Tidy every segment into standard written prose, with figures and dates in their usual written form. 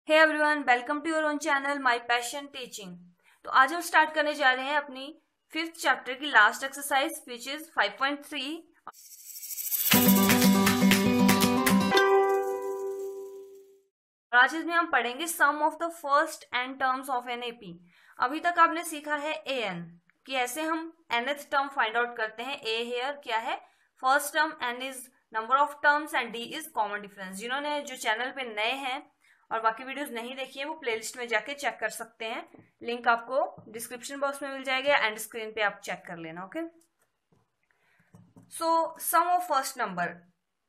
Hey everyone, welcome to your own channel my passion teaching. तो आज हम start करने जा रहे हैं अपनी 5th चैप्टर की लास्ट एक्सरसाइज विच इज 5.3। आज इसमें हम पढ़ेंगे sum of the first n terms of an AP. अभी तक आपने सीखा है ए एन कि ऐसे हम nth टर्म फाइंड आउट करते हैं। ए हेयर क्या है? First term, n is number of terms and d is common difference. जिन्होंने जो चैनल पे नए हैं और बाकी वीडियोस नहीं देखी है वो प्लेलिस्ट में जाके चेक कर सकते हैं। लिंक आपको डिस्क्रिप्शन बॉक्स में मिल जाएगा एंड स्क्रीन पे आप चेक कर लेना। Okay, so sum of first number,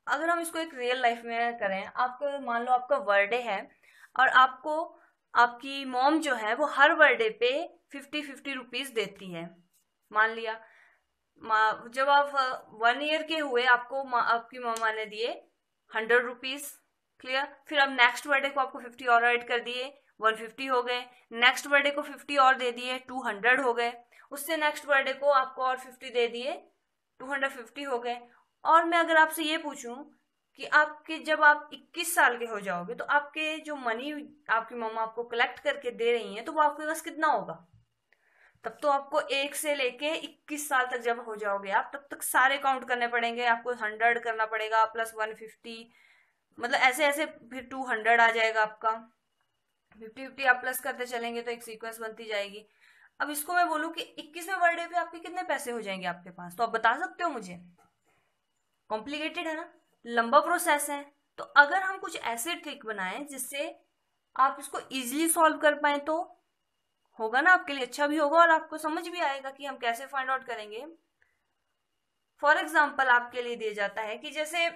अगर हम इसको एक रियल लाइफ में करें, आपको मान लो आपका बर्थडे है और आपको आपकी मॉम जो है वो हर बर्थडे पे 50-50 रुपीज देती है। मान लिया जब आप 1 ईयर के हुए आपको आपकी मम्मा ने दिए 100 रुपीज। क्लियर? फिर अब नेक्स्ट बर्थडे को आपको 50 और ऐड कर दिए, 150 हो गए। नेक्स्ट बर्थडे को 50 और दे दिए, 200 हो गए। उससे नेक्स्ट बर्थडे को आपको और 50 दे दिए, 250 हो गए। और मैं अगर आपसे ये पूछूं कि आपके जब आप 21 साल के हो जाओगे तो आपके जो मनी आपकी मम्मा आपको कलेक्ट करके दे रही हैं तो वो आपके पास कितना होगा? तब तो आपको 1 से लेके 21 साल तक जब हो जाओगे आप, तब तक सारे काउंट करने पड़ेंगे। आपको 100 करना पड़ेगा प्लस 150, मतलब ऐसे ऐसे फिर 200 आ जाएगा आपका। 50-50 आप प्लस करते चलेंगे तो एक सीक्वेंस बनती जाएगी। अब इसको मैं बोलूं कि 21वें बर्थडे पे आपके कितने पैसे हो जाएंगे आपके पास, तो आप बता सकते हो मुझे? कॉम्प्लिकेटेड है ना, लंबा प्रोसेस है। तो अगर हम कुछ ऐसे ट्रिक बनाएं जिससे आप इसको इजीली सॉल्व कर पाए तो होगा ना आपके लिए, अच्छा भी होगा और आपको समझ भी आएगा कि हम कैसे फाइंड आउट करेंगे। फॉर एग्जाम्पल आपके लिए दिया जाता है कि जैसे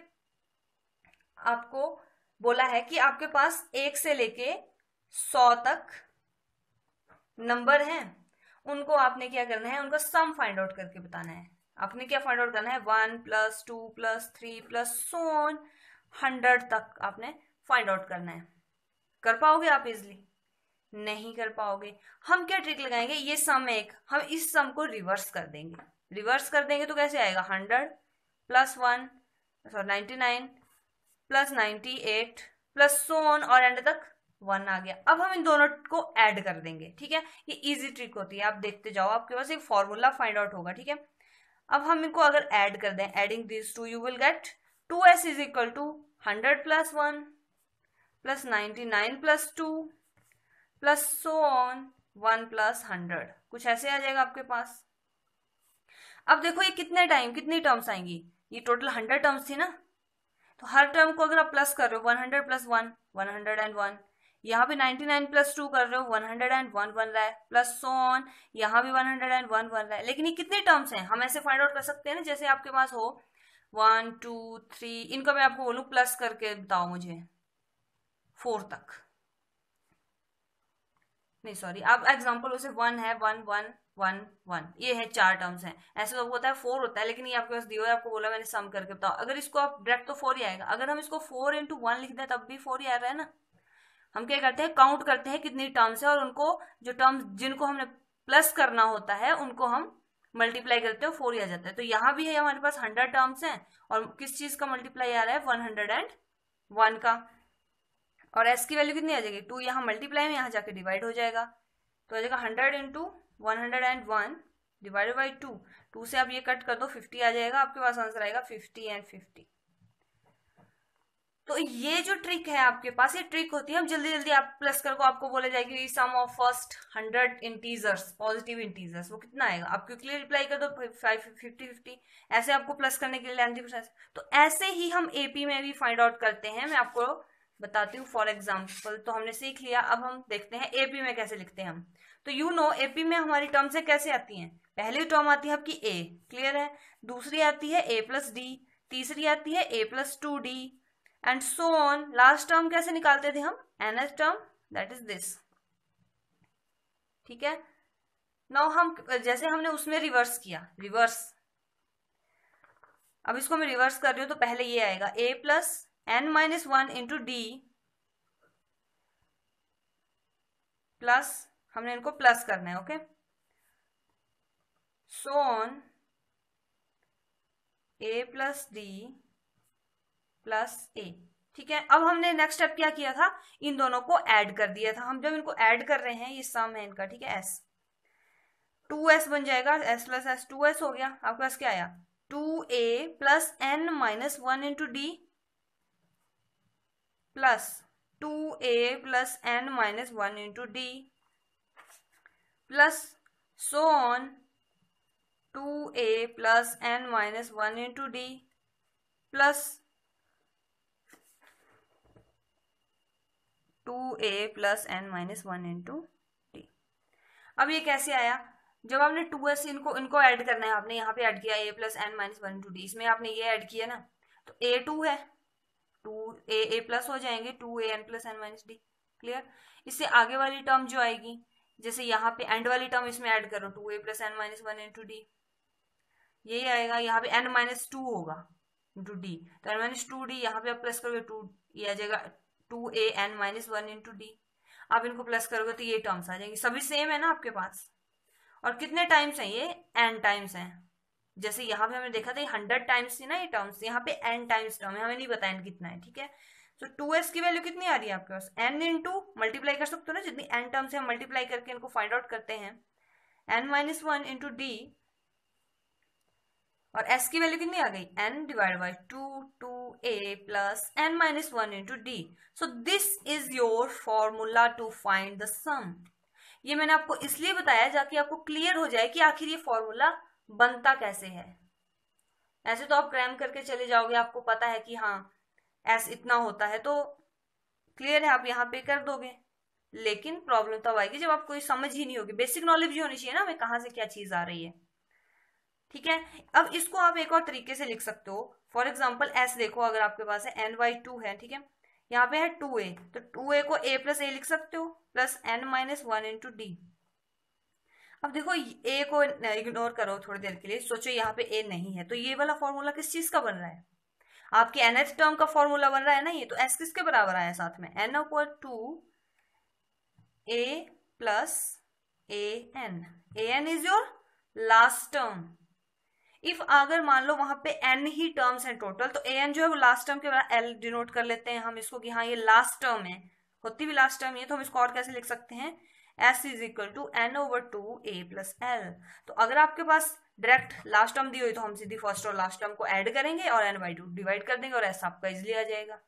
आपको बोला है कि आपके पास 1 से लेके 100 तक नंबर हैं, उनको आपने क्या करना है, उनका सम फाइंड आउट करके बताना है। आपने क्या फाइंड आउट करना है? 1 + 2 + 3 + so on 100 तक आपने फाइंड आउट करना है। कर पाओगे आप इजिली? नहीं कर पाओगे। हम क्या ट्रिक लगाएंगे, ये सम हम इस सम को रिवर्स कर देंगे। रिवर्स कर देंगे तो कैसे आएगा? 100 + 1 सॉरी 99 + 98 + so on और एंड तक 1 आ गया। अब हम इन दोनों को ऐड कर देंगे। ठीक है, ये इजी ट्रिक होती है, आप देखते जाओ, आपके पास एक फॉर्मूला फाइंड आउट होगा। ठीक है, अब हम इनको अगर ऐड कर दें, adding this to you will get 2s = 100 + 1 + 99 + 2 + so on 1 + 100। कुछ ऐसे आ जाएगा आपके पास। अब देखो ये कितनी टर्म्स आएंगी, ये टोटल 100 टर्म्स थी ना, तो हर टर्म को अगर आप प्लस कर रहे हो 100 + 1 101, यहाँ पे 99 + 2 कर रहे हो 101 बन रहा है, प्लस सो ऑन यहाँ भी 101 बन रहा है। लेकिन ये कितने टर्म्स हैं हम ऐसे फाइंड आउट कर सकते हैं ना, जैसे आपके पास हो 1 2 3, इनका मैं आपको बोलूं प्लस करके बताओ मुझे 4 तक। नहीं सॉरी, आप एग्जाम्पल उसे 1 है, 1 1 1 1, ये है 4 टर्म्स हैं। ऐसे तो होता है 4 होता है, लेकिन ये आपके पास दिया है, आपको बोला मैंने सम करके बताओ। अगर इसको आप डायरेक्ट तो 4 ही आएगा, अगर हम इसको 4 × 1 लिख दें तब भी 4 ही आ रहा है ना। हम क्या करते हैं, काउंट करते हैं कितनी टर्म्स है और उनको जो टर्म्स जिनको हमने प्लस करना होता है उनको हम मल्टीप्लाई करते हैं, 4 ही आ जाता है। तो यहाँ भी है हमारे पास 100 टर्म्स हैं और किस चीज का मल्टीप्लाई आ रहा है? 101 का। और s की वैल्यू कितनी आ जाएगी? 2। यहाँ मल्टीप्लाई में यहाँ जाके डिवाइड हो जाएगा, तो आ जाएगा 100 × 101 डिवाइडेड बाई 2। 2 से आप ये कट कर दो, 50 आ जाएगा आपके पास, आंसर आएगा 50 एंड 50। तो ये जो ट्रिक है आपके पास, ये ट्रिक होती है, हम जल्दी जल्दी आप प्लस कर को आपको बोले जाएगी sum of first 100 integers, positive integers, वो कितना आएगा? आप क्विकली रिप्लाई कर दो 50-50, ऐसे आपको प्लस करने के लिए लेंथी प्रोसेस। तो ऐसे ही हम एपी में भी फाइंड आउट करते हैं। मैं आपको बताती हूँ फॉर एग्जाम्पल। तो हमने सीख लिया, अब हम देखते हैं एपी में कैसे लिखते हैं हम। तो यू नो एपी में हमारी टर्म से कैसे आती हैं? पहली टर्म आती है आपकी ए, क्लियर है। दूसरी आती है a + d, तीसरी आती है a + 2d and so on. Last term कैसे निकालते थे हम? nth term, that is this. ठीक है, नाउ हम जैसे हमने उसमें रिवर्स किया, रिवर्स, अब इसको मैं रिवर्स कर रही हूं तो पहले ये आएगा a + n - 1 × d प्लस, हमने इनको प्लस करना है। Okay, so on a + d + a। ठीक है, अब हमने नेक्स्ट स्टेप क्या किया था, इन दोनों को ऐड कर दिया था। हम जब इनको ऐड कर रहे हैं, ये सम है इनका, ठीक है, एस 2s बन जाएगा, s प्लस एस 2s हो गया। आपके पास क्या आया, 2a plus n minus 1 into D plus 2a plus n minus 1 into D plus so on 2a plus n minus 1 into D plus 2a plus n minus 1 into d. अब ये कैसे आया, जब आपने 2s इनको ऐड करना है, आपने यहाँ पे ऐड किया a plus n minus 1 into D, इसमें आपने ये ऐड किया ना, तो a2 है, 2a प्लस हो जाएंगे 2an plus n minus D. Clear. इससे आगे वाली टर्म जो आएगी, जैसे यहाँ पे एंड वाली टर्म इसमें ऐड करो 2a plus n minus 1 into D, यही आएगा। यहाँ पे n माइनस 2 होगा इंटू डी, तो n माइनस 2d, यहाँ पे आप प्लस करोगे 2, ये आ जाएगा 2an माइनस 1 इंटू डी। आप इनको प्लस करोगे तो ये टर्म्स आ जाएंगी, सभी सेम है ना आपके पास। और कितने टाइम्स हैं ये, n टाइम्स हैं। जैसे यहाँ पे हमने देखा था 100 टाइम्स थी ना ये टर्म्स, यहाँ पे n टाइम्स टर्म है, हमें नहीं पता n कितना है, ठीक है। तो 2s की वैल्यू कितनी आ रही है आपके पास, n इंटू मल्टीप्लाई कर सकते हो ना, जितनी n टर्म्स है मल्टीप्लाई करके इनको फाइंड आउट करते हैं, n माइनस 1 इंटू डी, और s की वैल्यू कितनी आ गई, n divide by 2a plus n minus 1 into d. So this is your formula to find the sum. ये मैंने आपको इसलिए बताया ताकि आपको क्लियर हो जाए कि आखिर ये फॉर्मूला बनता कैसे है। ऐसे तो आप क्रैम करके चले जाओगे, आपको पता है कि हाँ एस इतना होता है, तो क्लियर है, आप यहाँ पे कर दोगे। लेकिन प्रॉब्लम तब आएगी जब आपको ये समझ ही नहीं होगी, बेसिक नॉलेज भी होनी चाहिए ना, हमें कहाँ से क्या चीज आ रही है, ठीक है। अब इसको आप एक और तरीके से लिख सकते हो। फॉर एग्जाम्पल एस देखो, अगर आपके पास है n/2 है, ठीक है, यहाँ पे है 2a, तो 2a को a प्लस ए लिख सकते हो plus n minus 1 into d. अब देखो a को इग्नोर करो थोड़ी देर के लिए, सोचो यहाँ पे a नहीं है, तो ये वाला फॉर्मूला किस चीज का बन रहा है, आपके nth टर्म का फॉर्मूला बन रहा है ना ये, तो s किसके बराबर आया साथ में, n = 2a plus an is your last term. If अगर मान लो वहां पे n ही टर्म्स हैं टोटल, तो an जो है वो लास्ट टर्म के बाद l डिनोट कर लेते हैं हम इसको कि हाँ ये लास्ट टर्म है, होती भी लास्ट टर्म ये, तो हम इसको और कैसे लिख सकते हैं, s is equal to n/2a plus l। तो अगर आपके पास डायरेक्ट लास्ट टर्म दी हुई तो हम सीधी फर्स्ट और लास्ट टर्म को ऐड करेंगे और n/2 डिवाइड कर देंगे और s आपका इजिली आ जाएगा।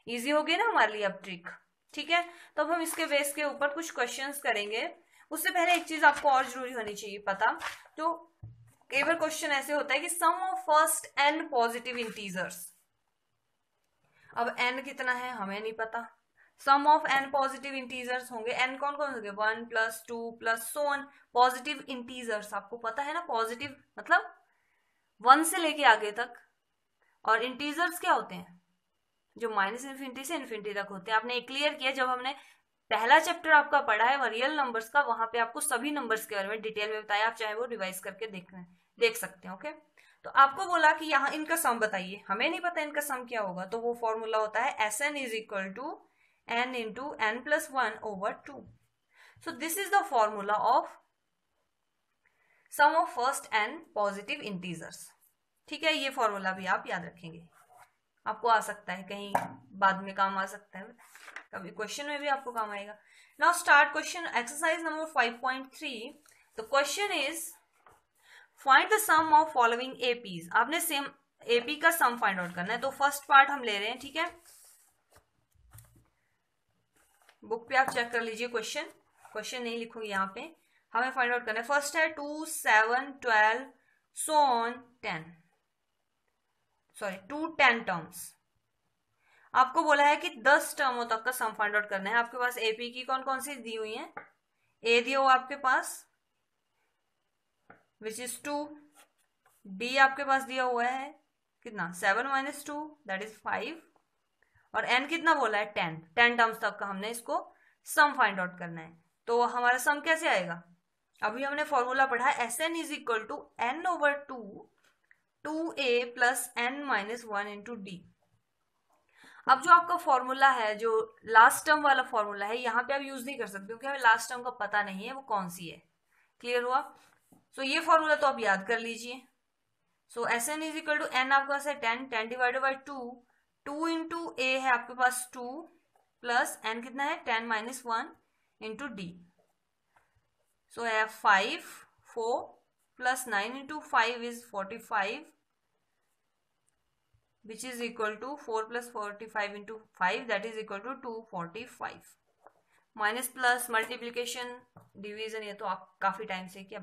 इजी हो गई ना हमारे लिए अब ट्रिक, ठीक है। तो अब हम इसके बेस के ऊपर कुछ क्वेश्चंस करेंगे। उससे पहले एक चीज आपको और जरूरी होनी चाहिए पता, तो कई बार क्वेश्चन ऐसे होता है कि sum of first n positive integers. अब n कितना है हमें नहीं पता, sum of n positive integers होंगे, n कौन कौन होंगे, 1 plus 2 plus so on. Positive integers आपको पता है ना, पॉजिटिव मतलब 1 से लेके आगे तक, और इंटीजर्स क्या होते हैं, जो -∞ से इन्फिनिटी तक होते हैं। आपने क्लियर किया जब हमने पहला चैप्टर आपका पढ़ा है रियल नंबर्स का, वहां पे आपको सभी नंबर्स के बारे में डिटेल में बताया, आप चाहे वो रिवाइज करके देख सकते हैं। ओके, तो आपको बोला कि यहाँ इनका सम बताइए, हमें नहीं पता इनका सम क्या होगा, तो वो फॉर्मूला होता है Sn is equal to n into n plus 1/2। So this is the formula of sum of first n positive integers, ठीक है। ये फॉर्मूला भी आप याद रखेंगे, आपको आ सकता है कहीं बाद में काम आ सकता है, कभी क्वेश्चन में भी आपको काम आएगा। Now start question exercise number 5.3। The question is find the sum of following APs. आपने सेम एपी का सम फाइंड आउट करना है, तो फर्स्ट पार्ट हम ले रहे हैं, ठीक है। बुक पे आप चेक कर लीजिए, क्वेश्चन नहीं लिखूंगी यहाँ पे, हमें फाइंड आउट करना है। फर्स्ट है 2, 7, 12 सो ऑन 10, सॉरी 2, 10 टर्म्स। आपको बोला है कि 10 टर्मों तक का सम फाइंड आउट करना है। आपके पास एपी की कौन कौन सी दी हुई है, ए दिया हुआ आपके पास विच इज 2, डी आपके पास दिया हुआ है कितना 7 - 2 दैट इज 5, और एन कितना बोला है 10 टर्म्स तक का हमने इसको सम फाइंड आउट करना है। तो हमारा सम कैसे आएगा, अभी हमने फॉर्मूला पढ़ा है Sn is equal to n/2 2a plus n minus 1 into d. अब जो आपका फॉर्मूला है, जो लास्ट टर्म वाला फॉर्मूला है, यहाँ पे आप यूज नहीं कर सकते क्योंकि हमें लास्ट टर्म का पता नहीं है वो कौन सी है। क्लियर हुआ। सो ये फॉर्मूला तो आप याद कर लीजिए। So Sn is equal to n आपके पास है 10 डिवाइडेड बाई 2, 2 इंटू ए है आपके पास 2 प्लस एन कितना है 10 माइनस 1 इंटू डी। सो है 5 4 plus 9 into 5 is 45 which is equal to 4 plus 45 into 5 that is equal to 245। Minus plus multiplication division ये तो आप काफी टाइम से क्या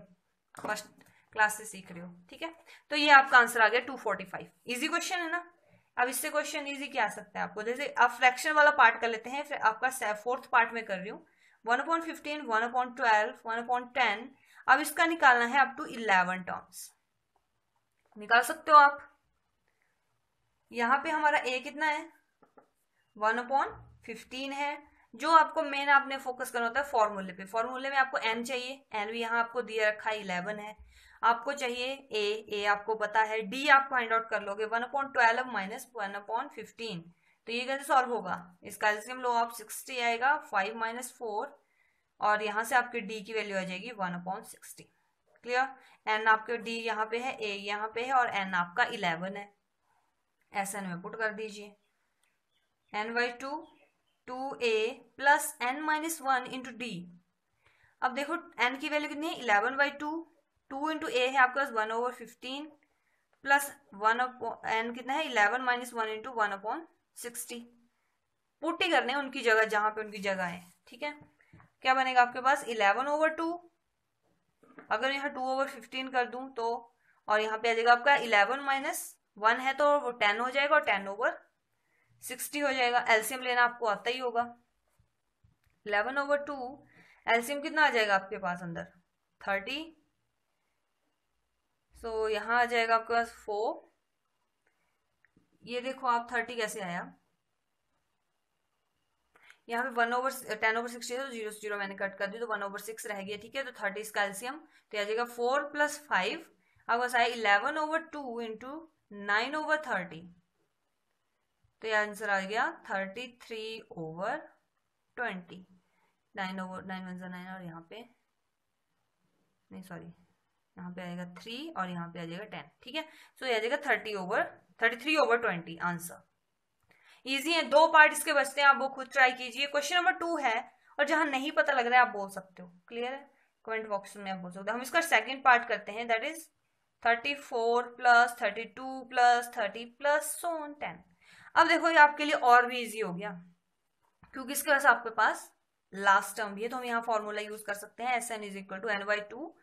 फर्स्ट क्लास से सीख रहे हो, ठीक है। तो ये आपका आंसर आ गया 245। इजी क्वेश्चन है ना। अब इससे क्वेश्चन इजी क्या आ सकता है आपको, जैसे आप फ्रैक्शन वाला पार्ट कर लेते हैं, फिर आपका फोर्थ पार्ट में कर रही हूँ 1/15 1/12 1/10। अब इसका निकालना है अप टू 11 टर्म्स। निकाल सकते हो आप। यहाँ पे हमारा a कितना है 1/15 है। जो आपको मेन आपने फोकस करना होता है फॉर्मूले पे। फॉर्मूले में आपको n चाहिए, n भी यहाँ आपको दिया रखा है 11 है। आपको चाहिए a आपको पता है, d आप फाइंड आउट कर लोगे 1/12 माइनस 1/15। तो ये कैसे सॉल्व होगा, इसका एलसीएम लो आप 60 आएगा 5 माइनस 4 और यहाँ से आपके d की वैल्यू आ जाएगी 1/60। क्लियर। n आपके d यहाँ पे है, a यहाँ पे है और n आपका 11 है। SN में पुट कर दीजिए n/2 2a plus n minus 1 into d. अब देखो n की वैल्यू कितनी है 11/2, 2 इंटू a है आपके पास 1/15 प्लस 1 कितना है 11 माइनस 1 इंटू 1/60। पुट ही करने उनकी जगह जहां पे उनकी जगह है, ठीक है। क्या बनेगा आपके पास 11/2। अगर यहाँ 2/15 कर दूं तो, और यहाँ पे आ जाएगा आपका 11 माइनस 1 है तो वो 10 हो जाएगा और 10/60 हो जाएगा। एलसीएम लेना आपको आता ही होगा। 11/2 एलसीएम कितना आ जाएगा आपके पास अंदर 30। सो यहाँ आ जाएगा आपके पास 4। ये देखो आप 30 कैसे आया, यहाँ पे 10/60 है तो 0 से 0 मैंने कट कर दी तो 1/6 रह गया, ठीक है। तो 30 इसका एलसीएम तो आ जाएगा 4 प्लस 5 अब बस आया 11/2 इंटू 9/30। तो ये आंसर आ गया 33/20। 9 1 9 और यहाँ पे नहीं सॉरी यहाँ पे आएगा 3 और यहाँ पे आ जाएगा 10, ठीक है। सो ये आ जाएगा 33/20 आंसर। इजी है। 2 पार्ट इसके बचते हैं, आप वो खुद ट्राई कीजिए। क्वेश्चन नंबर 2 है और जहां नहीं पता लग रहा है आप बोल सकते हो। क्लियर है, कमेंट बॉक्स में आप बोल सकते हो। हम इसका सेकंड पार्ट करते हैं, that is 34 plus 32 plus 30 plus 10। अब देखो ये आपके लिए और भी इजी हो गया क्योंकि इसके पास आपके पास लास्ट टर्म भी है। तो हम यहाँ फॉर्मूला यूज कर सकते हैं SN = n/2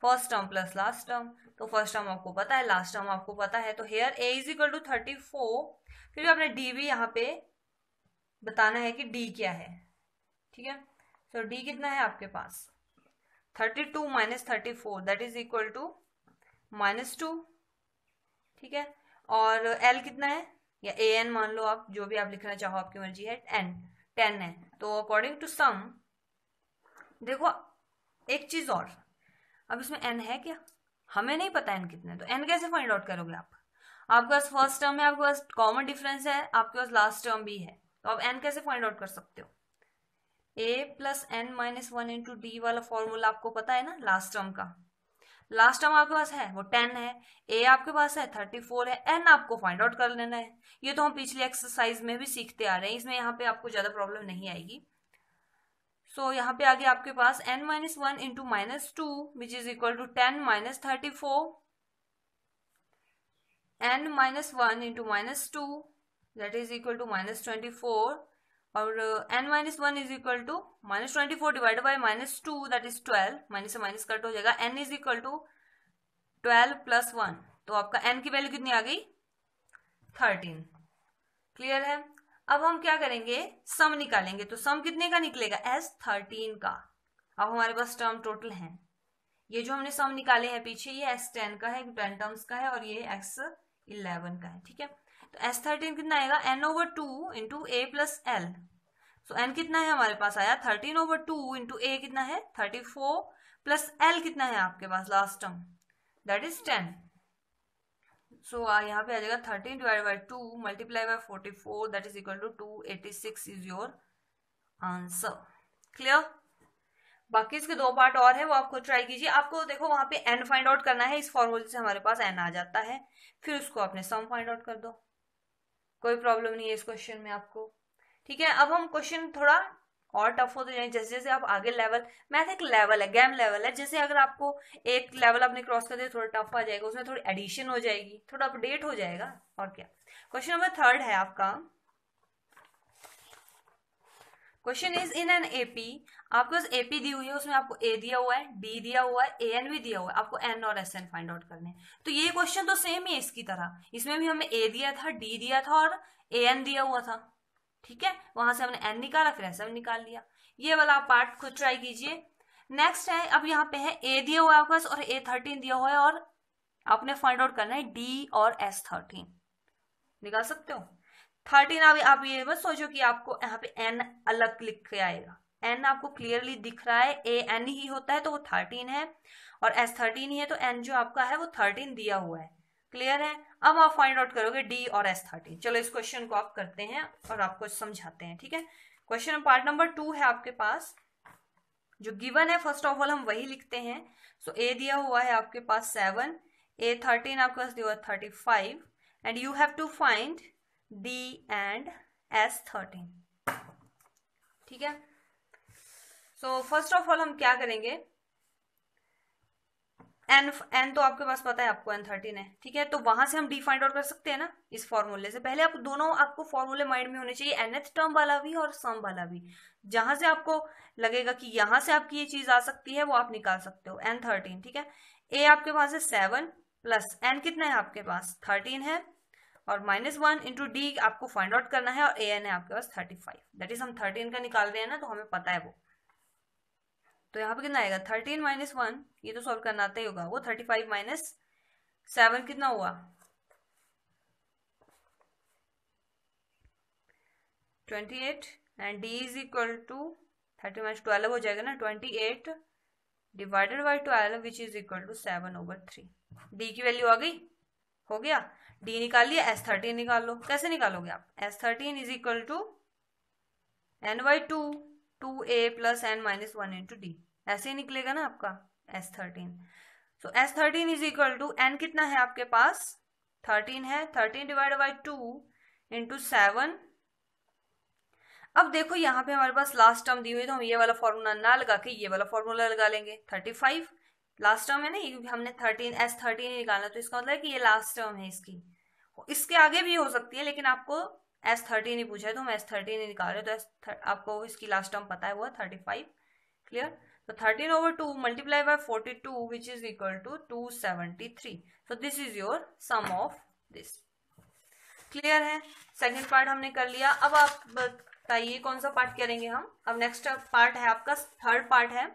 first term plus last term. तो फर्स्ट टर्म आपको पता है, लास्ट टर्म आपको पता है। तो हेयर a = 34। फिर आपने d भी यहाँ पे बताना है कि d क्या है, ठीक है। तो d कितना है आपके पास 32 minus 34 that is equal to -2, ठीक है। और l कितना है या an मान लो आप, जो भी आप लिखना चाहो आपकी मर्जी है। 10 है। तो अकॉर्डिंग टू सम देखो एक चीज और, अब इसमें n है क्या, हमें नहीं पता n कितने, तो n कैसे फाइंड आउट करोगे आप। आपके पास फर्स्ट टर्म है, आपके पास कॉमन डिफरेंस है, आपके पास लास्ट टर्म भी है, तो आप n कैसे फाइंड आउट कर सकते हो। a plus n minus 1 into D वाला फॉर्मूला आपको पता है ना लास्ट टर्म का। लास्ट टर्म आपके पास है वो 10 है, a आपके पास है 34 है, n आपको फाइंड आउट कर लेना है। ये तो हम पिछली एक्सरसाइज में भी सीखते आ रहे हैं, इसमें यहाँ पे आपको ज्यादा प्रॉब्लम नहीं आएगी। सो यहाँ पे आगे आपके पास n minus 1 into -2 which is equal to 10 minus 34, n minus 1 into -2 that is equal to -24 और n minus 1 is equal to -24 divided by -2 that is 12। Minus से माइनस कट हो जाएगा। n is equal to 12 plus 1, तो आपका n की value कितनी आ गई 13। क्लियर है। अब हम क्या करेंगे, सम निकालेंगे। तो सम कितने का निकलेगा S13 का। अब हमारे पास टर्म टोटल है, ये जो हमने सम निकाले हैं पीछे, ये S10 का है, 10 टर्म्स का है और ये S11 का है, ठीक है। तो S13 कितना आएगा n/2 into a plus l। So n कितना है हमारे पास आया 13/2 इंटू a कितना है 34 प्लस l कितना है आपके पास last term that is 10। So यहाँ पे आ जाएगा 13 divide by 2 multiply by 44 that is equal to 286 is your answer. Clear. बाकी इसके 2 पार्ट और है, वो आप खुद ट्राई कीजिए। आपको देखो वहां पे n फाइंड आउट करना है, इस फॉर्मूले से हमारे पास n आ जाता है, फिर उसको अपने सम फाइंड आउट कर दो। कोई प्रॉब्लम नहीं है इस क्वेश्चन में आपको। ठीक है, अब हम क्वेश्चन थोड़ा और टफ होते जाएंगे जैसे जैसे आप आगे लेवल, मैथ एक लेवल है, गेम लेवल है, जैसे अगर आपको एक लेवल आपने क्रॉस कर दिया थोड़ा टफ आ जाएगा, उसमें थोड़ी एडिशन हो जाएगी, थोड़ा अपडेट हो जाएगा, और क्या। क्वेश्चन नंबर 3 है आपका। Question is in an AP, आपके पास एपी दी हुई है, उसमें आपको ए दिया हुआ है, डी दिया हुआ है, ए एन भी दिया हुआ है, आपको एन और एस एन फाइंड आउट करने हैं। तो ये क्वेश्चन तो सेम ही है इसकी तरह, इसमें भी हमें ए दिया था, डी दिया था और ए एन दिया हुआ था। ठीक है, वहां से हमने एन निकाला, फिर एस एन निकाल लिया। ये वाला आप पार्ट खुद ट्राई कीजिए। नेक्स्ट है, अब यहाँ पे है ए दिया हुआ है आपके पास और A13 दिया हुआ है, और आपने फाइंड आउट करना है डी और S13। निकाल सकते हो 13। अब आप ये मत सोचो कि आपको यहाँ पे एन अलग लिख के आएगा, एन आपको क्लियरली दिख रहा है, ए एन ही होता है तो वो 13 है, और S13 ही है तो एन जो आपका है वो 13 दिया हुआ है। क्लियर है, अब आप फाइंड आउट करोगे डी और S13। चलो इस क्वेश्चन को आप करते हैं और आपको समझाते हैं। ठीक है, क्वेश्चन पार्ट नंबर 2 है आपके पास, जो गिवन है फर्स्ट ऑफ ऑल हम वही लिखते हैं। सो ए दिया हुआ है आपके पास 7, A13 आपके पास दिया हुआ 35, and you have to find d and S13। ठीक है, सो फर्स्ट ऑफ ऑल हम क्या करेंगे, एन तो आपके पास पता है, आपको N13 है। ठीक है, तो वहां से हम डी फाइंड आउट कर सकते हैं ना इस फॉर्मूले से। पहले आप दोनों, आपको फॉर्मूले माइंड में होने चाहिए, nth टर्म वाला भी और सम वाला भी। जहां से आपको लगेगा कि यहां से आपकी ये चीज आ सकती है वो आप निकाल सकते हो। N13, ठीक है, ए आपके पास है 7 प्लस एन कितना है आपके पास 13 है, और -1 इंटू डी आपको फाइंड आउट करना है, और ए एन है आपके पास 35। दैट इज हम 13 का निकाल रहे हैं ना, तो हमें पता है वो। तो यहाँ पे कितना आएगा 13 - 1, ये तो सॉल्व करना आता ही होगा, वो 35 - 7 कितना हुआ 28, and d is equal to 30 - 12 हो जाएगा ना, 28 divided by 12 which is equal to 7/3। D की वैल्यू आ गई, हो गया, डी निकाल लिया, S13 निकाल लो। कैसे निकालोगे आप, S13 is equal to n/2 2a plus n - 1 into d, ऐसे ही निकलेगा ना आपका S13। So S13 is equal to n कितना है आपके पास 13 है, 13 डिवाइड बाई 2 इंटू 7। अब देखो यहाँ पे हमारे पास लास्ट टर्म दी हुई है, तो हम ये वाला फॉर्मूला ना लगा के ये वाला फॉर्मूला लगा लेंगे। 35 लास्ट टर्म है ना, ये हमने 13 S13 ही निकालना, तो इसका मतलब है कि ये लास्ट टर्म है इसकी। इसके आगे भी हो सकती है, लेकिन आपको S13 ही पूछा है तो हम S13 ही निकाल रहे हैं, तो आपको इसकी लास्ट टर्म पता है वो है 35। क्लियर, तो 13/2 multiply by 42 which is equal to 273। So this is your sum of this. Clear है, सेकेंड पार्ट हमने कर लिया। अब आप बताइए कौन सा पार्ट करेंगे हम। अब नेक्स्ट पार्ट है आपका, थर्ड पार्ट है।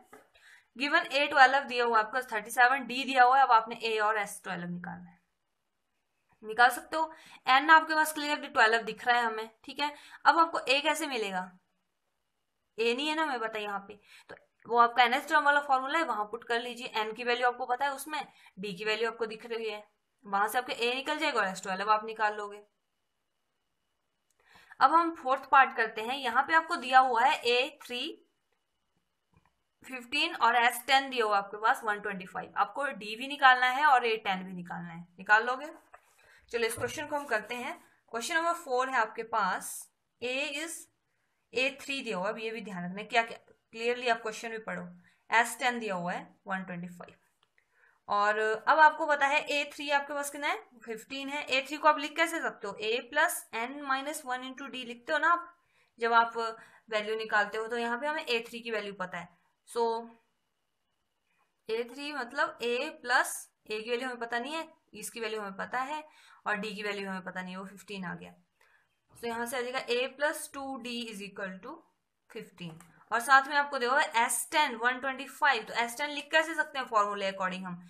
गिवन A12 दिया हुआ आपका 37, डी दिया हुआ है, अब आपने ए और S12 निकालना है। निकाल सकते हो, एन आपके पास क्लियरली 12 दिख रहा है हमें। ठीक है, अब आपको ए कैसे मिलेगा, ए नहीं है ना, मैं बताइए यहाँ पे, तो वो आपका nth टर्म वाला फॉर्मूला है, वहां पुट कर लीजिए। एन की वैल्यू आपको पता है उसमें, डी की वैल्यू आपको दिख रही है, वहां से आपके ए निकल जाएगा और S12 आप निकाल लोगे। अब हम फोर्थ पार्ट करते हैं। यहाँ पे आपको दिया हुआ है A3 15 और S10 दिया हुआ आपके पास 125। आपको डी भी निकालना है और A10 भी निकालना है, निकाल लोगे। चलो इस क्वेश्चन को हम करते हैं। क्वेश्चन नंबर 4 है आपके पास, A3 दिया हुआ है, ये भी ध्यान रखना क्या क्या, क्लियरली आप क्वेश्चन भी पढ़ो। S10 दिया हुआ है 125, और अब आपको पता है A3 आपके पास कितना है 15 है। A3 को आप लिख कैसे सकते हो, A plus n - 1 into D लिखते हो ना आप जब आप वैल्यू निकालते हो, तो यहाँ पे हमें A3 की वैल्यू पता है। सो A3 मतलब A प्लस ए की वैल्यू हमें पता नहीं है, इसकी वैल्यू हमें पता है, और डी की वैल्यू हमें पता नहीं है, वो 15 आ गया। तो यहाँ से आ जाएगा A plus 2D is equal to 15, और साथ में आपको देखो S10 125। तो S10 लिख कैसे सकते हैं फॉर्मूले अकॉर्डिंग, हम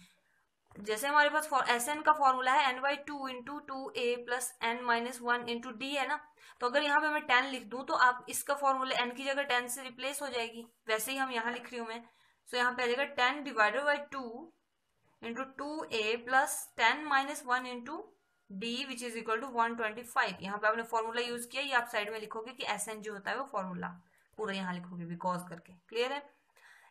जैसे हमारे पास SN का फॉर्मूला है n/2 into 2a plus n - 1 into D है ना, तो अगर यहाँ पे मैं 10 लिख दूं तो आप इसका फॉर्मूला n की जगह 10 से रिप्लेस हो जाएगी, वैसे ही हम यहाँ लिख रही हूँ मैं। सो यहाँ पे आ जाएगा 10 divided by 2 into 2a plus 10 - 1 into d which is equal to 125। यहाँ पे आपने फॉर्मूला यूज किया, ये आप साइड में लिखोगे कि SN जो होता है वो फॉर्मूला पूरा यहाँ लिखोगे बिकॉज करके। क्लियर है,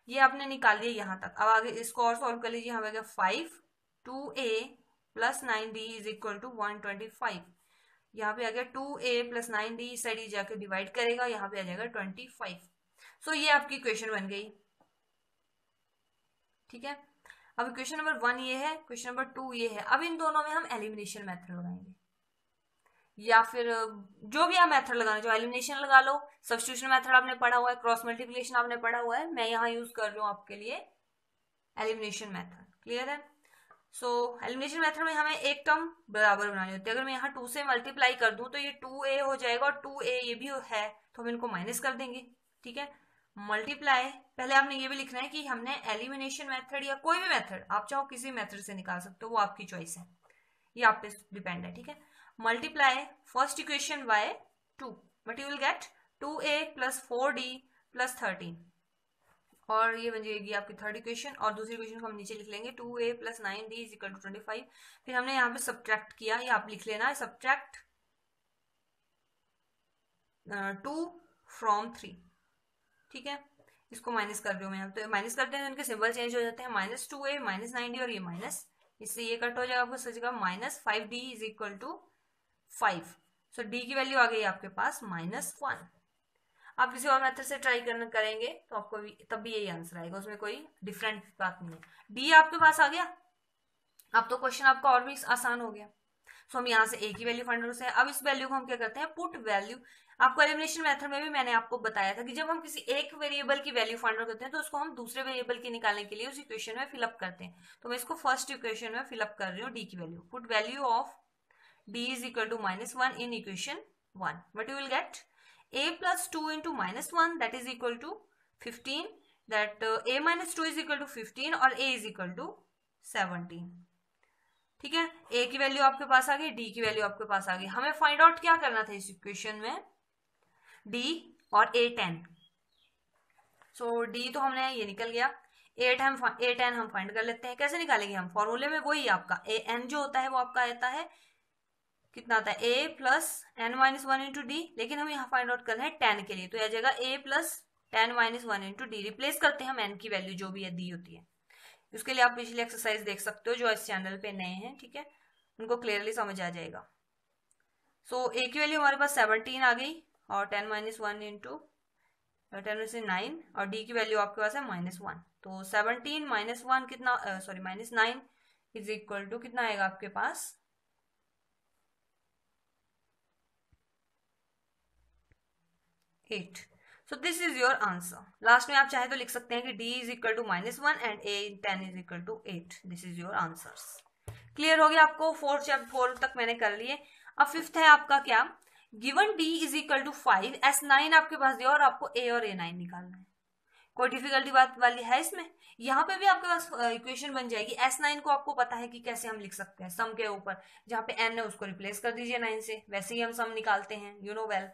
ये आपने निकाल दिया यहाँ तक। अब आगे इसको और सॉल्व कर लीजिए। यहाँ पे 5 2a plus 9d is equal to 125। यहाँ पे आ गया 2a+9d, इस साइड जाकर डिवाइड करेगा, यहाँ पे आ जाएगा 25। सो ये आपकी इक्वेशन बन गई। ठीक है, अब इक्वेशन नंबर 1 ये है, क्वेश्चन नंबर 2 ये है। अब इन दोनों में हम एलिमिनेशन मेथड लगाएंगे, या फिर जो भी आप मेथड लगाना चाहो, एलिमिनेशन लगा लो, सब्स्टिट्यूशन मेथड आपने पढ़ा हुआ है, क्रॉस मल्टीप्लिकेशन आपने पढ़ा हुआ है, मैं यहाँ यूज कर रही हूँ आपके लिए एलिमिनेशन मेथड। क्लियर है? सो एलिमिनेशन मेथड में हमें एक टर्म बराबर बनानी होती है। अगर मैं यहाँ 2 से मल्टीप्लाई कर दूं तो ये 2a हो जाएगा, और 2a ये भी है तो हम इनको माइनस कर देंगे। ठीक है, मल्टीप्लाई, पहले आपने ये भी लिखना है कि हमने एलिमिनेशन मेथड या कोई भी मेथड आप चाहो किसी मेथड से निकाल सकते हो, वो आपकी चॉइस है, ये आप पे डिपेंड है। ठीक है, multiply first equation by 2, but you will gate 2a + 4d + 13, और ये बन जाएगी आपकी थर्ड इक्वेशन। और दूसरी इक्वेशन को हम नीचे लिख लेंगे 2a + 9d = 25। फिर हमने यहाँ पे सब्ट्रैक्ट किया, ये आप लिख लेना है, सब्ट्रैक्ट 2 from 3। ठीक है, इसको माइनस कर रही हूँ मैं, तो माइनस करते हैं तो इनके सिंबल चेंज हो जाते हैं, -2a -9d, और ये माइनस, इससे ये कट हो जाएगा, आपको सच -5d = 5। सो d की वैल्यू आ गई आपके पास -1। आप किसी और मेथड से ट्राई करेंगे तो आपको भी तब भी यही आंसर आएगा, उसमें कोई डिफरेंट बात नहीं है। डी आपके पास आ गया, अब तो क्वेश्चन आपका और भी आसान हो गया। सो हम यहाँ से ए की वैल्यू फाइंड करते हैं। अब इस वैल्यू को हम क्या करते हैं, पुट वैल्यू। आपको एलिमिनेशन मेथड में भी मैंने आपको बताया था कि जब हम किसी एक वेरिएबल की वैल्यू फाइंड आउट करते हैं तो उसको हम दूसरे वेरिएबल की निकालने के लिए उस इक्वेशन में फिलअप करते हैं। तो मैं इसको फर्स्ट इक्वेशन में फिलअप कर रही हूँ, डी की value, put value of d = -1 in equation 1, but you will get a + 2 × -1, that is equal to 15, that a - 2 is equal to 15 और a is equal to 17। ठीक है, a की वैल्यू आपके पास आ गई, d की वैल्यू आपके पास आ गई। हमें फाइंड आउट क्या करना था इस इक्वेशन में, d और a10। सो d तो हमने ये निकल गया, a10 हम फाइंड कर लेते हैं। कैसे निकालेंगे हम, फॉर्मूले में वही आपका an जो होता है वो आपका आता है, कितना आता है, a + n - 1 × d, लेकिन हम यहाँ फाइंड आउट कर रहे हैं 10 के लिए, तो यह जाएगा a + 10 - 1 × d। रिप्लेस करते हैं हम n की वैल्यू जो भी दी होती है। उसके लिए आप पिछली एक्सरसाइज देख सकते हो, जो इस चैनल पे नए हैं, ठीक है, उनको क्लियरली समझ आ जाएगा। सो a की वैल्यू हमारे पास 17 आ गई, और 10 - 1 × 10 से 9, और d की वैल्यू आपके पास है -1। तो 17 - 1 कितना, सॉरी -9 = कितना आएगा आपके पास, 8। सो this is your answer. Last में आप चाहे तो लिख सकते हैं कि d = -1 and a10 = 8। This is your answers. Clear हो गया आपको? 4 तक मैंने कर लिए। अब फिफ्थ है आपका क्या, गिवन d = 5, S9 आपके पास दिया और आपको a और a9 निकालना है। कोई डिफिकल्टी बात वाली है इसमें? यहाँ पे भी आपके पास इक्वेशन बन जाएगी। S9 को आपको पता है कि कैसे हम लिख सकते हैं, सम के ऊपर जहाँ पे n है उसको रिप्लेस कर दीजिए 9 से, वैसे ही हम सम निकालते हैं, यू नो वेल।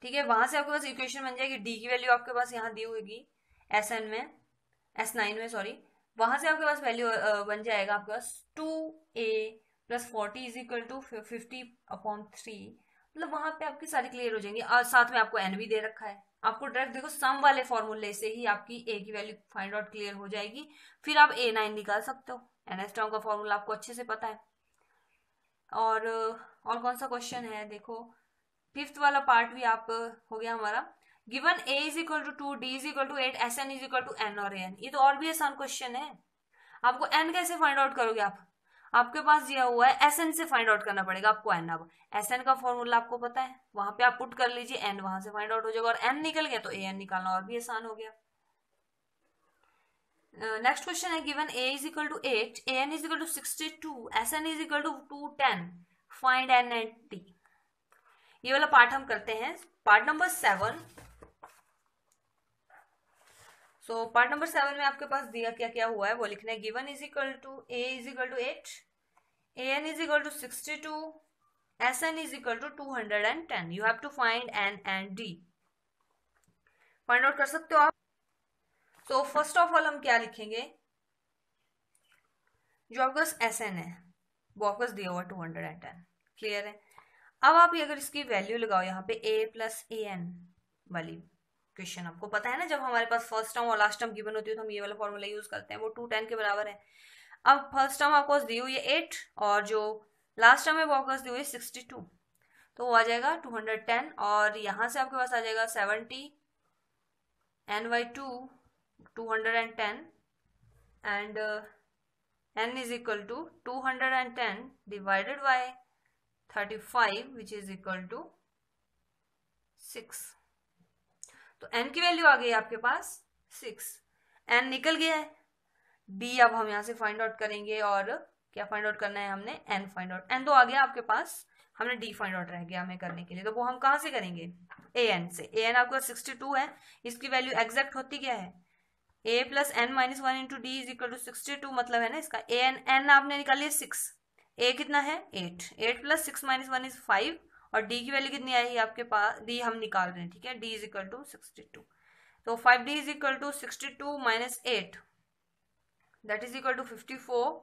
ठीक है, वहां से आपके पास इक्वेशन बन जाएगी, डी की वैल्यू आपके पास यहाँ दी होगी S9 में, सॉरी, वहां से आपके पास वैल्यू बन जाएगा आपके पास 2a + 40 = 50/3। मतलब वहां पे आपकी सारी क्लियर हो जाएंगी, और साथ में आपको n भी दे रखा है। आपको डायरेक्ट देखो सम वाले फॉर्मूले से ही आपकी a की वैल्यू फाइंड आउट क्लियर हो जाएगी, फिर आप a9 निकाल सकते हो। ns टर्म का फॉर्मूला आपको अच्छे से पता है। और कौन सा क्वेश्चन है, देखो फिफ्थ वाला पार्ट भी आप हो गया हमारा। Given a = 2, d = 8, Sn = n और an। ये तो और भी आसान क्वेश्चन है। आपको n कैसे फाइंड आउट करोगे आप, आपके पास दिया हुआ है Sn से फाइंड आउट करना पड़ेगा आपको n। अब Sn का फॉर्मूला आपको पता है, वहां पे आप पुट कर लीजिए, n वहां से फाइंड आउट हो जाएगा, और n निकल गया तो an निकालना और भी आसान हो गया। नेक्स्ट क्वेश्चन है, given a = 8, an = 62, Sn = 210, find n and t। ये वाला पार्ट हम करते हैं, part number 7। So part number 7 में आपके पास दिया क्या क्या हुआ है वो लिखना है। Given a = 8, an = 62, Sn = 210। You have to find n and d। Find out कर सकते हो आप। सो फर्स्ट ऑफ ऑल हम क्या लिखेंगे, जो आपके पास Sn है वो आपके पास दिया हुआ 210। क्लियर है? अब आप अगर इसकी वैल्यू लगाओ यहाँ पे a + an वाली क्वेश्चन, आपको पता है ना, जब हमारे पास फर्स्ट टर्म और लास्ट टर्म गिवन होती है तो हम ये वाला फॉर्मूला यूज करते हैं, वो 210 के बराबर है। अब फर्स्ट टर्म आपको दी हुई है 8, और जो लास्ट टर्म में वॉकर्स दी हुई 62, तो वो आ जाएगा 210, और यहाँ से आपके पास आ जाएगा 70 n/2 210 and n is equal to 210 divided by 35 which is equal to 6। तो n की वैल्यू आ गई आपके पास 6, n निकल गया है। d अब हम यहाँ से फाइंड आउट करेंगे, और क्या फाइंड आउट करना है हमने, n फाइंड आउट। n तो आ गया आपके पास, हमने d फाइंड आउट रह गया हमें करने के लिए, तो वो हम कहाँ से करेंगे, an से। an आपके पास 62 है, इसकी वैल्यू एग्जैक्ट होती क्या है, a plus n minus 1 into d is equal to 62, मतलब है ना इसका n आपने निकाली है 6, a कितना है 8 प्लस 6 माइनस 1 इज 5, और d की वैल्यू कितनी आई आपके पास, d हम निकाल रहे हैं, ठीक है, d इज इक्वल टू 62, तो 5d is equal to 62 minus 8 that is equal to 54,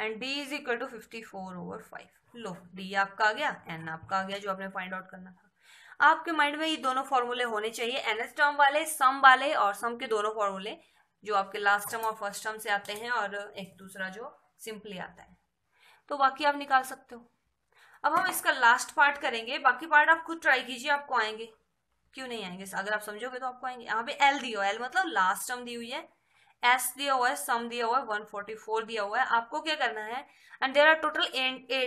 and d is equal to 54/5। लो d आपका आ गया, n आपका आ गया, जो आपने फाइंड आउट करना था। आपके माइंड में ये दोनों फॉर्मूले होने चाहिए, nth टर्म वाले, सम वाले, और सम के दोनों फॉर्मूले जो आपके लास्ट टर्म और फर्स्ट टर्म से आते हैं, और एक दूसरा जो सिंपली आता है, तो बाकी आप निकाल सकते हो। अब हम इसका लास्ट पार्ट करेंगे, बाकी पार्ट आप खुद ट्राई कीजिए, आपको आएंगे, क्यों नहीं आएंगे, अगर आप समझोगे तो आपको आएंगे। यहाँ पे एल दिया, एल मतलब लास्ट टर्म दी हुई है, एस दिया हुआ है, सम दिया हुआ है, 144 दिया हुआ है, आपको क्या करना है, and there are total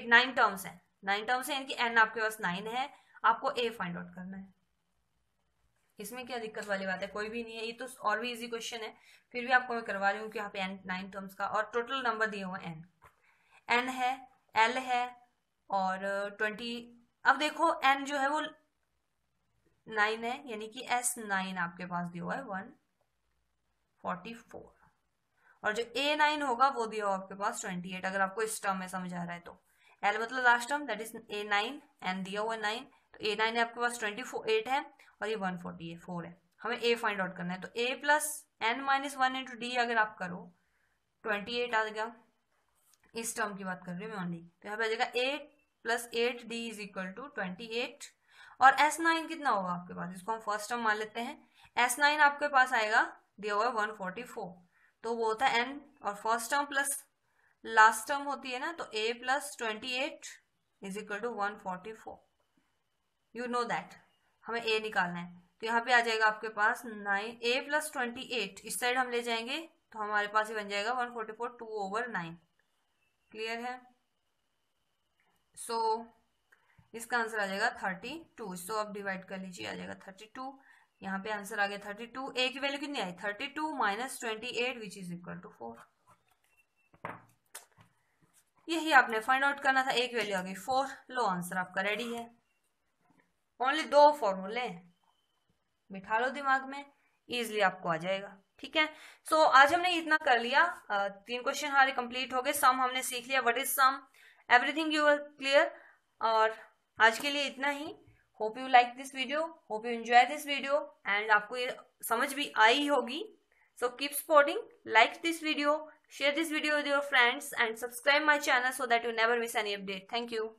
9 terms है, 9 टर्म्स है, इनकी n आपके पास 9 है, आपको a फाइंड आउट करना है। इसमें क्या दिक्कत वाली बात है, कोई भी नहीं है, ये तो और भी इजी क्वेश्चन है, फिर भी आपको मैं करवा रही हूँ कि यहाँ पे 9 टर्म्स का, और टोटल नंबर दिए हुए n है, l है, और 20। अब देखो n जो है वो 9 है, यानी कि S9 आपके पास दिया हुआ है 144, और जो A9 होगा वो दिया हुआ आपके पास 28, अगर आपको इस टर्म में समझ आ रहा है तो। L मतलब last term, that is A9, n दिया हुआ है 9, तो A9 है आपके पास 28 है, और ये 144 है, हमें A फाइंड आउट करना है, तो A plus n minus 1 into D अगर आप करो 28 आ जाएगा, इस टर्म की बात कर रही हूँ मैं ओनली, तो यहाँ पे आ जाएगा 8 plus 8 d is equal to 28, और S9 कितना होगा आपके पास, इसको हम फर्स्ट टर्म मान लेते हैं, S9 आपके पास आएगा दिया हुआ है 144, तो वो होता है n, और first term plus last term होती है ना, तो a plus 28 is equal to 144, you know that, हमें a निकालना है, तो यहाँ पे आ जाएगा आपके पास 9, a प्लस 28 इस साइड हम ले जाएंगे, तो हमारे पास ही बन जाएगा 144, 2/9, क्लियर है। सो इसका आंसर आ जाएगा 32, इसको आप डिवाइड कर लीजिए, आ जाएगा 32, यहाँ पे आंसर आ गया 32, a की वैल्यू कितनी आई 32 minus 28 which is equal to 4, यही आपने फाइंड आउट करना था, एक वैल्यू आ गई 4, लो आंसर आपका रेडी है। ओनली 2 फॉर्मूले बिठा लो दिमाग में, इजिली आपको आ जाएगा, ठीक है। सो आज हमने इतना कर लिया, 3 क्वेश्चन हमारे कंप्लीट हो गए, सम हमने सीख लिया, what is sum, everything you are clear, और आज के लिए इतना ही। Hope you like this video, hope you enjoy this video, and आपको ये समझ भी आई होगी। So keep supporting, like this video, share this video with your friends, and subscribe my channel so that you never miss any update. Thank you.